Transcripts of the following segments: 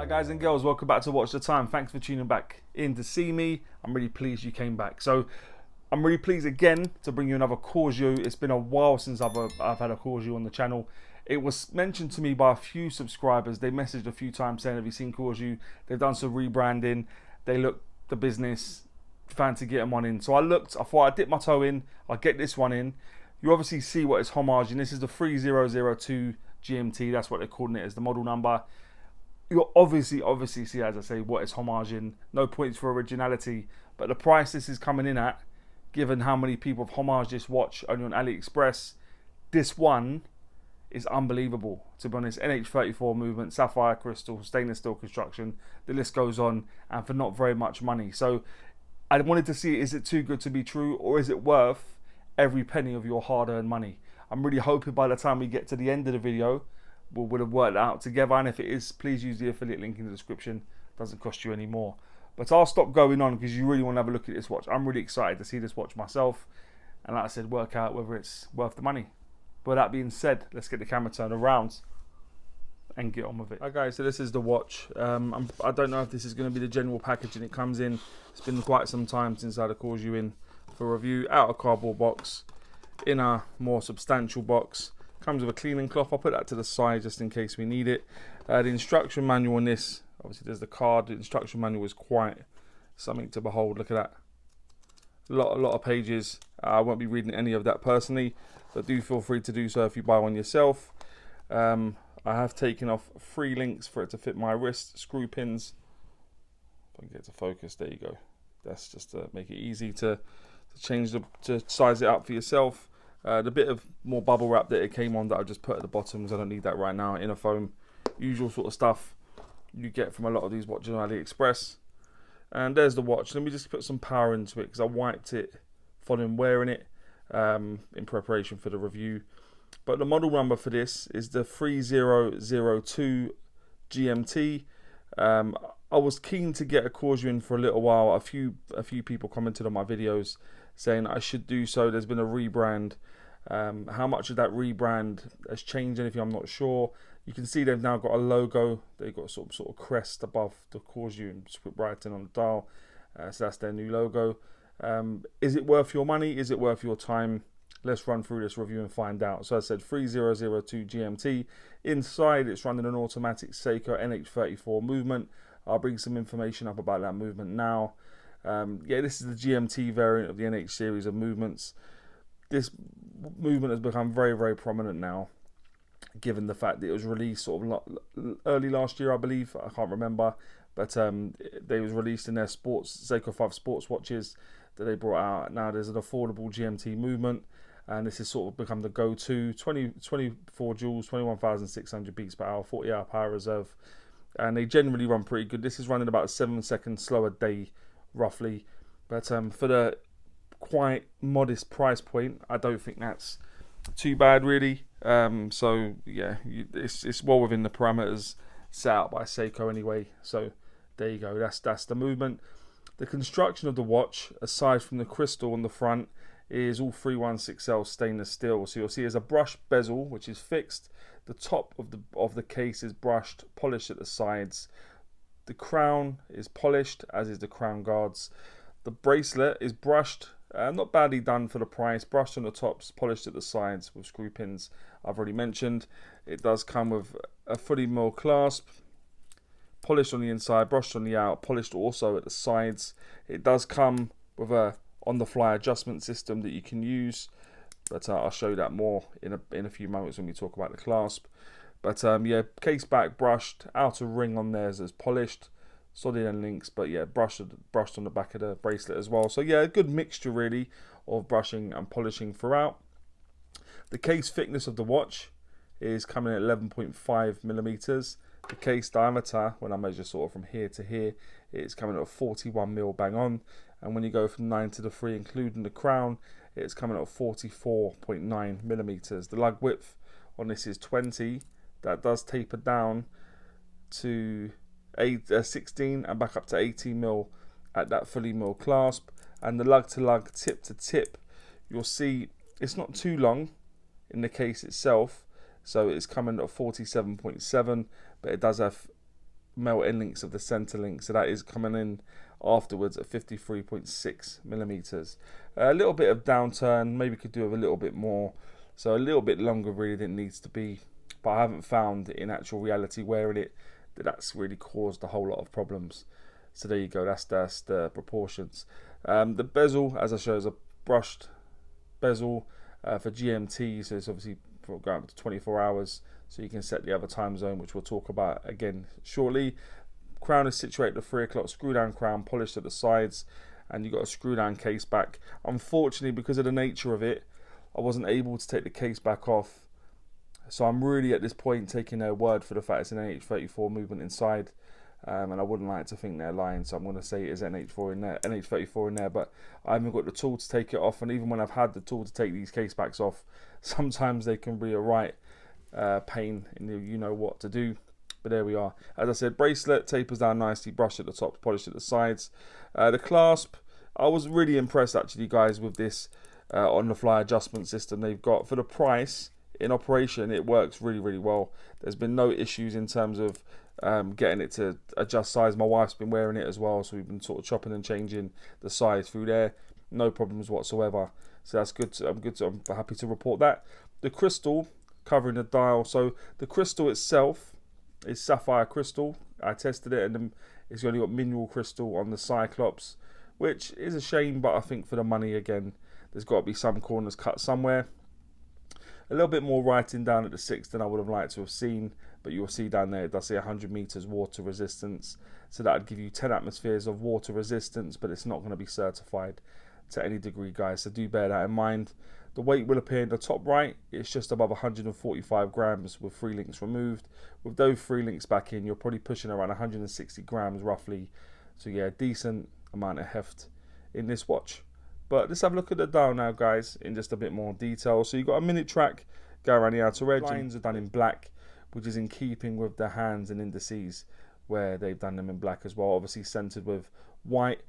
Right guys and girls, welcome back to Watch the Time. Thanks for tuning back in to see me. I'm really pleased you came back. So I'm really pleased again to bring you another Corgeut. It's been a while since I've had a Corgeut on the channel. It was mentioned to me by a few subscribers. They messaged a few times saying, have you seen Corgeut? They've done some rebranding. They look the business, fancy get them one in. So I looked, I thought I'd dip my toe in. I'll get this one in. You obviously see what is Homage, and this is the 3002 GMT. That's what they're calling it as the model number. You'll obviously see, as I say, what is Homage in. No points for originality, but the price this is coming in at, given how many people have Homage this watch only on AliExpress, this one is unbelievable, to be honest. NH34 movement, sapphire crystal, stainless steel construction, the list goes on, and for not very much money. So I wanted to see, is it too good to be true, or is it worth every penny of your hard-earned money? I'm really hoping by the time we get to the end of the video, we would have worked it out together, and if it is, please use the affiliate link in the description. It doesn't cost you any more. But I'll stop going on because you really want to have a look at this watch. I'm really excited to see this watch myself, and like I said, work out whether it's worth the money. But that being said, let's get the camera turned around and get on with it. Alright guys, so this is the watch. I don't know if this is going to be the general packaging it comes in. It's been quite some time since I had a Corgeut in for review. Out of cardboard box, in a more substantial box. Comes with a cleaning cloth. I'll put that to the side just in case we need it. The instruction manual on this, obviously there's the card. The instruction manual is quite something to behold. Look at that. A lot of pages. I won't be reading any of that personally, but do feel free to do so if you buy one yourself. I have taken off 3 links for it to fit my wrist. Screw pins. If I can get to focus, there you go. That's just to make it easy to change to size it up for yourself. The bit of more bubble wrap that it came on that I just put at the bottom, because I don't need that right now. Inner foam, usual sort of stuff you get from a lot of these watches on AliExpress. And there's the watch. Let me just put some power into it because I wiped it following wearing it in preparation for the review. But the model number for this is the 3002 GMT. I was keen to get a Corgeut in for a little while. A few people commented on my videos saying I should do so. There's been a rebrand. How much of that rebrand has changed anything, I'm not sure. You can see they've now got a logo. They've got sort of crest above the Corgeut and script writing on the dial. So that's their new logo. Is it worth your money? Is it worth your time? Let's run through this review and find out. So I said 3002 GMT. Inside it's running an automatic Seiko NH34 movement. I'll bring some information up about that movement now. Yeah, this is the GMT variant of the NH series of movements. This movement has become very, very prominent now, given the fact that it was released sort of early last year, I believe. I can't remember, but they was released in their Seiko 5 sports watches that they brought out. Now there's an affordable GMT movement, and this has sort of become the go-to. 24 joules, 21,600 beats per hour, 40-hour power reserve, and they generally run pretty good. This is running about a 7-second slower day, roughly, but for the quite modest price point, I don't think that's too bad, really. So yeah, it's well within the parameters set out by Seiko anyway. So there you go. That's the movement. The construction of the watch, aside from the crystal on the front, is all 316L stainless steel. So you'll see there's a brushed bezel which is fixed. The top of the case is brushed, polished at the sides. The crown is polished, as is the crown guards. The bracelet is brushed, not badly done for the price. Brushed on the tops, polished at the sides with screw pins I've already mentioned. It does come with a fully milled clasp, polished on the inside, brushed on the out, polished also at the sides. It does come with a on-the-fly adjustment system that you can use, but I'll show you that more in a few moments when we talk about the clasp. But yeah, case back brushed, outer ring on there is polished, solid end links, but yeah, brushed on the back of the bracelet as well. So yeah, a good mixture really of brushing and polishing throughout. The case thickness of the watch is coming at 11.5 millimeters. The case diameter, when I measure sort of from here to here, it's coming at 41 mil bang on. And when you go from 9 to the 3, including the crown, it's coming at 44.9 millimeters. The lug width on this is 20. That does taper down to 16 and back up to 18 mil at that fully milled clasp. And the lug to lug, tip to tip, you'll see it's not too long in the case itself, so it's coming at 47.7, but it does have male end links of the center link, so that is coming in afterwards at 53.6 millimeters. A little bit of downturn, maybe could do with a little bit more, so a little bit longer really than it needs to be, but I haven't found in actual reality wearing it that's really caused a whole lot of problems. So there you go, that's the proportions. The bezel, as I show, is a brushed bezel for GMT, so it's obviously going up to 24 hours, so you can set the other time zone, which we'll talk about again shortly. Crown is situated at 3 o'clock, screw down crown, polished at the sides, and you've got a screw down case back. Unfortunately, because of the nature of it, I wasn't able to take the case back off, so I'm really at this point taking their word for the fact it's an NH34 movement inside, and I wouldn't like to think they're lying, so I'm going to say it is NH34 in there, but I haven't got the tool to take it off, and even when I've had the tool to take these case backs off, sometimes they can be a right pain, and you know what to do. But there we are. As I said, bracelet tapers down nicely, brushed at the top, polished at the sides. The clasp, I was really impressed actually, guys, with this on the fly adjustment system they've got. For the price, in operation, it works really, really well. There's been no issues in terms of getting it to adjust size. My wife's been wearing it as well, so we've been sort of chopping and changing the size through there. No problems whatsoever. So that's good. I'm happy to report that. The crystal covering the dial. So the crystal itself is sapphire crystal. I tested it, and then it's only got mineral crystal on the Cyclops, which is a shame, but I think for the money, again, there's got to be some corners cut somewhere. A little bit more writing down at the 6 than I would have liked to have seen, but you'll see down there it does say 100 meters water resistance, so that would give you 10 atmospheres of water resistance, but it's not going to be certified to any degree, guys, so do bear that in mind. The weight will appear in the top right. It's just above 145 grams with 3 links removed. With those 3 links back in, you're probably pushing around 160 grams roughly. So yeah, decent amount of heft in this watch. But let's have a look at the dial now, guys, in just a bit more detail. So you've got a minute track, go around the outer edge. Lines are done in black, which is in keeping with the hands and indices where they've done them in black as well. Obviously centered with white.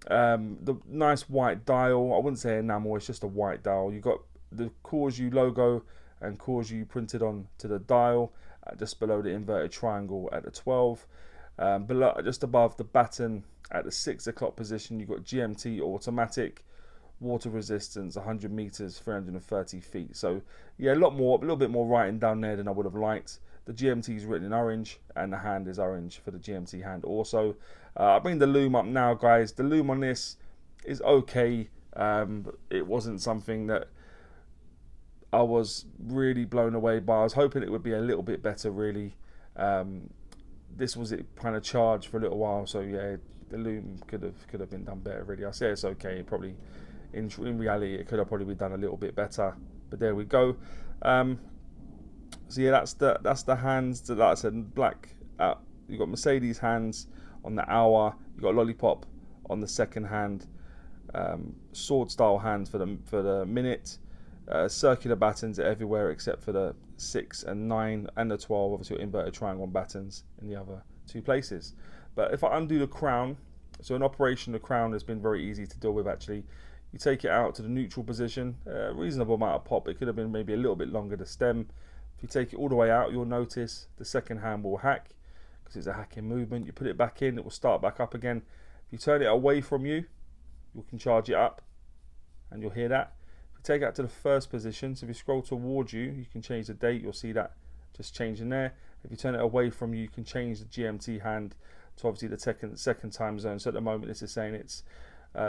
The nice white dial, I wouldn't say enamel, it's just a white dial. You've got the Corgeut logo and Corgeut printed on to the dial, just below the inverted triangle at the 12. Below, just above the baton at the 6 o'clock position, you've got GMT automatic, water resistance, 100 meters, 330 feet. So yeah, a little bit more writing down there than I would have liked. The GMT is written in orange, and the hand is orange for the GMT hand also. I'll bring the loom up now, guys. The loom on this is okay. It wasn't something that I was really blown away by. I was hoping it would be a little bit better, really. This was it kind of charged for a little while, so yeah, the loom could have been done better, really. I say it's okay. Probably in reality, it could have probably been done a little bit better. But there we go. So yeah, that's the hands. Like I said, black. You've got Mercedes hands on the hour. You've got lollipop on the second hand. Sword style hands for the minute. Circular battens everywhere except for the 6 and 9 and the 12. Obviously, inverted triangle battens in the other 2 places. But if I undo the crown, so in operation, the crown has been very easy to deal with actually. You take it out to the neutral position, reasonable amount of pop. It could have been maybe a little bit longer to stem. If you take it all the way out, you'll notice the second hand will hack because it's a hacking movement. You put it back in, it will start back up again. If you turn it away from you, you can charge it up, and you'll hear that. If you take it out to the first position, so if you scroll towards you, you can change the date. You'll see that just changing there. If you turn it away from you, you can change the GMT hand to obviously the second time zone. So at the moment, this is saying it's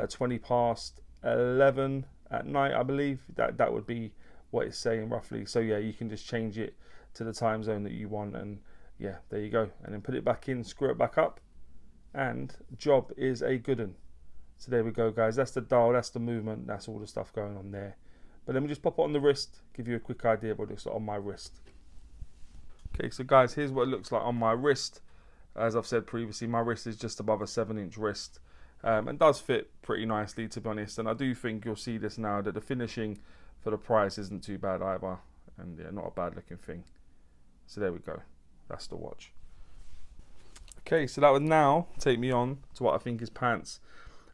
20 past 11 at night, I believe. That would be what it's saying roughly. So yeah, you can just change it to the time zone that you want, and yeah, there you go. And then put it back in, screw it back up, and job is a good one. So there we go, guys. That's the dial, that's the movement, that's all the stuff going on there. But let me just pop it on the wrist, give you a quick idea of what it looks like on my wrist. Okay, so guys, here's what it looks like on my wrist. As I've said previously, my wrist is just above a 7-inch wrist, and does fit pretty nicely, to be honest. And I do think you'll see this now, that the finishing for the price isn't too bad either, and yeah, not a bad looking thing. So there we go, that's the watch. Okay, so that would now take me on to what I think is pants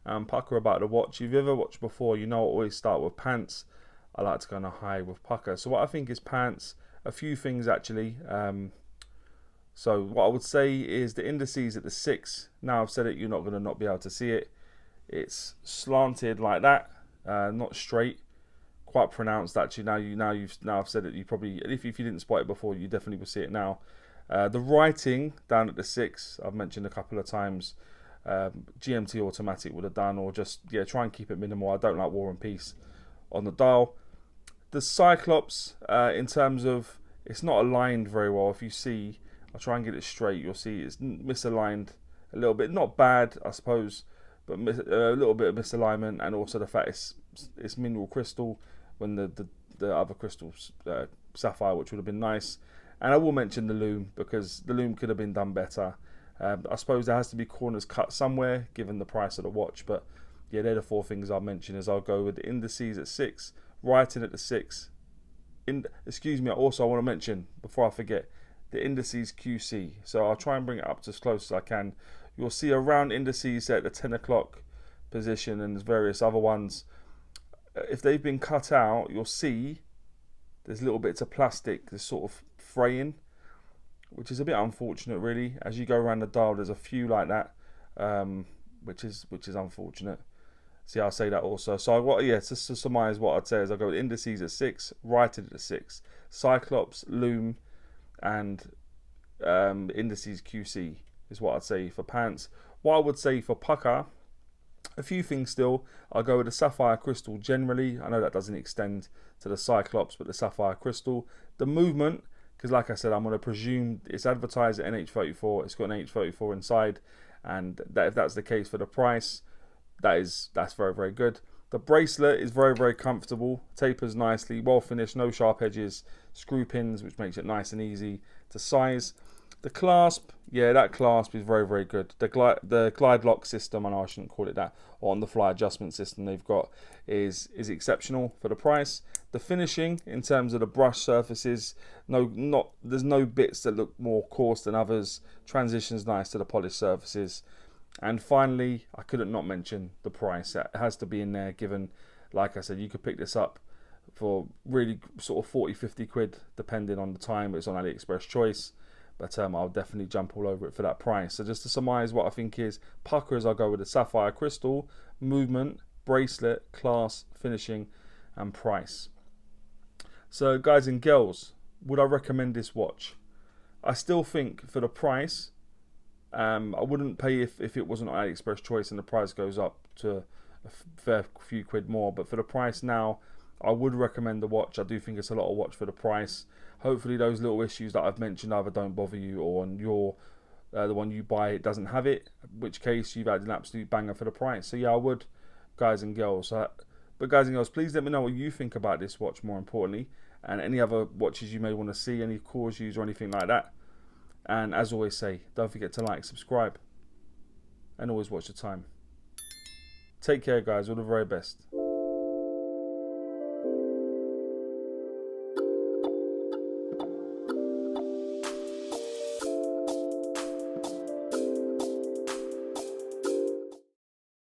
and Pukka about the watch. If you've ever watched before, you know I always start with pants. I like to go on a high with Pukka. So what I think is pants, a few things actually. So what I would say is the indices at the 6. Now I've said it, you're not going to not be able to see it. It's slanted like that, not straight. Quite pronounced actually. Now I've said it. You probably, if you didn't spot it before, you definitely will see it now. The writing down at the 6, I've mentioned a couple of times. GMT automatic would have done, or just try and keep it minimal. I don't like War and Peace on the dial. The Cyclops, in terms of, it's not aligned very well. If you see, I'll try and get it straight. You'll see it's misaligned a little bit. Not bad, I suppose, but a little bit of misalignment, and also the fact it's mineral crystal when the other crystals sapphire, which would have been nice. And I will mention the loom, because the loom could have been done better. I suppose there has to be corners cut somewhere given the price of the watch, but yeah, they're the 4 things I'll mention. As I'll go with the indices at 6, writing at the 6. Excuse me, also I want to mention before I forget the indices QC. So I'll try and bring it up to as close as I can. You'll see around indices at the 10 o'clock position, and there's various other ones. If they've been cut out, you'll see there's little bits of plastic that's sort of fraying, which is a bit unfortunate really. As you go around the dial, there's a few like that, which is unfortunate. See, I'll say that also. So just to surmise, what I'd say is I'll go with indices at 6, writing at 6, Cyclops, loom, and indices QC is what I'd say for pants. What I would say for Pukka, a few things still. I'll go with the sapphire crystal generally. I know that doesn't extend to the Cyclops, but the sapphire crystal. The movement, because like I said, I'm going to presume it's advertised at NH34. It's got an NH34 inside, and that, if that's the case for the price, that's very, very good. The bracelet is very, very comfortable, tapers nicely, well finished, no sharp edges, screw pins, which makes it nice and easy to size. The clasp, that clasp is very, very good. The glide lock system, I know I shouldn't call it that, or on the fly adjustment system they've got is exceptional for the price. The finishing in terms of the brush surfaces, there's no bits that look more coarse than others. Transitions nice to the polished surfaces. And finally, I couldn't not mention the price. It has to be in there, given, like I said, you could pick this up for really sort of 40-50 quid depending on the time. It's on AliExpress choice. But I'll definitely jump all over it for that price. So just to surmise what I think is Pukka, I'll go with the sapphire crystal, movement, bracelet, class, finishing, and price. So guys and girls, would I recommend this watch? I still think for the price, I wouldn't pay if it wasn't on AliExpress choice and the price goes up to a fair few quid more. But for the price now, I would recommend the watch. I do think it's a lot of watch for the price. Hopefully those little issues that I've mentioned either don't bother you, or on your the one you buy it doesn't have it, in which case you've had an absolute banger for the price. So yeah, I would, guys and girls. But guys and girls, please let me know what you think about this watch, more importantly, and any other watches you may want to see, any Corgeut or anything like that. And as always say, don't forget to like, subscribe, and always watch the time. Take care guys, all the very best.